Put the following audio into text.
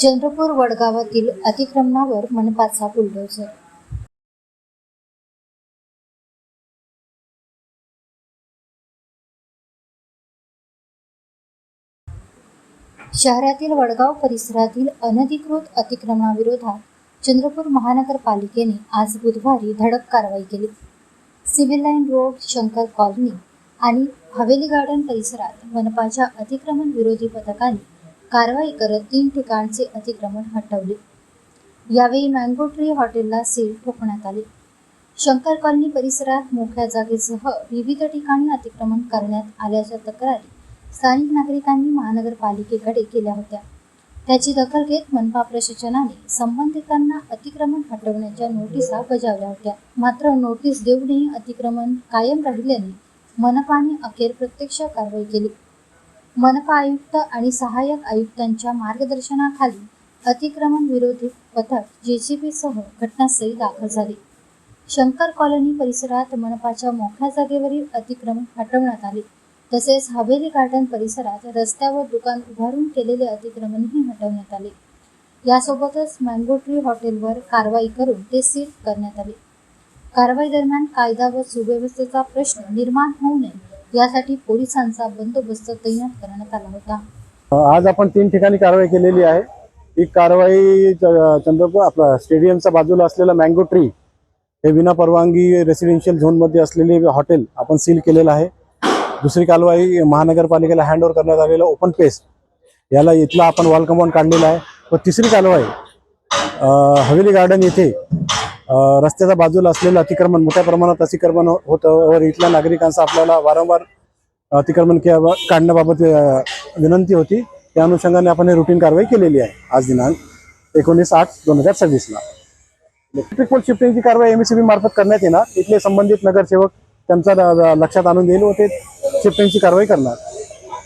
Chandrapur वडगावातील अतिक्रमणावर मनपाचा bulldozer. शहरातील वडगाव परिसरातील अनधिकृत अतिक्रमणाविरोधात चंद्रपूर महानगरपालिकेने आज बुधवारी धडक कारवाई केली। Civil line road, Shankar colony आणि हवेली गार्डन परिसरात मनपाच्या अतिक्रमण विरोधी पथकाने कारवाई करत 3 ठिकाणचे अतिक्रमण हटवले। यावेळी मँगो ट्री हॉटेलला सील ठोकण्यात आले। शंकर कॉलनी परिसरात मोकळ्या जागेसह विविध ठिकाणी अतिक्रमण करण्यात आल्याच्या तक्रारी स्थानिक नागरिकांनी महानगरपालिकेकडे केल्या होत्या। त्याची दखल घेत मनपा प्रशासनाने संबंधितांना अतिक्रमण हटवण्याच्या नोटिसा बजावल्या होत्या। मात्र नोटीस देऊनही अतिक्रमण कायम राहिल्याने मनपाने अखेर प्रत्यक्ष कारवाई केली। मनपा आयुक्त आणि सहाय्यक आयुक्तांच्या मार्गदर्शनाखाली अतिक्रमण विरोधी पथक JCB सह घटनास्थळी दाखल झाले। शंकर कॉलनी परिसरात मनपाच्या मोकळ्या जागेवरील अतिक्रमण हटवण्यात आले। तसेच हवेली गार्डन परिसरात रस्त्यावर दुकान उभारून केलेले अतिक्रमणही हटवण्यात आले। यासोबतच मँगो ट्री हॉटेलवर कारवाई करून ते सील करण्यात आले। कारवाई दरम्यान कायदा व सुव्यवस्थेचा प्रश्न निर्माण होऊ नये यासाठी पोलिसांचा बंदोबस्त तैनात करण्यात आला होता। आज आपण 3 ठिकाणी कारवाई केलेली आहे। ही कारवाई चंद्रपूर आपला स्टेडियमच्या बाजूला असलेला मँगो ट्री हे विना परवानगी रेसिडेन्शियल झोन मध्ये असलेले हॉटेल आपण सील केलेलं आहे। दुसरी कारवाई महानगरपालिकेला हँडओव्हर करण्यात आलेला ओपन पेस याला इथला आपण वॉल कंपाऊंड काढलेला आहे। व तिसरी कारवाई हवेली गार्डन येथे रस्त्याच्या बाजूला असलेलं अतिक्रमण मोठ्या प्रमाणात अतिक्रमण होतं व इथल्या नागरिकांचा आपल्याला वारंवार अतिक्रमण काढण्याबाबत विनंती होती। त्या अनुषंगाने आपण हे रुटीन कारवाई केलेली आहे। आज दिनांक 19/8/2026 ला इलेक्ट्रिक पोल शिफ्टिंगची कारवाई MSCB मार्फत करण्यात येणार। इथले संबंधित नगरसेवक त्यांचा लक्षात आणून देईल व ते शिफ्टिंगची कारवाई करणार।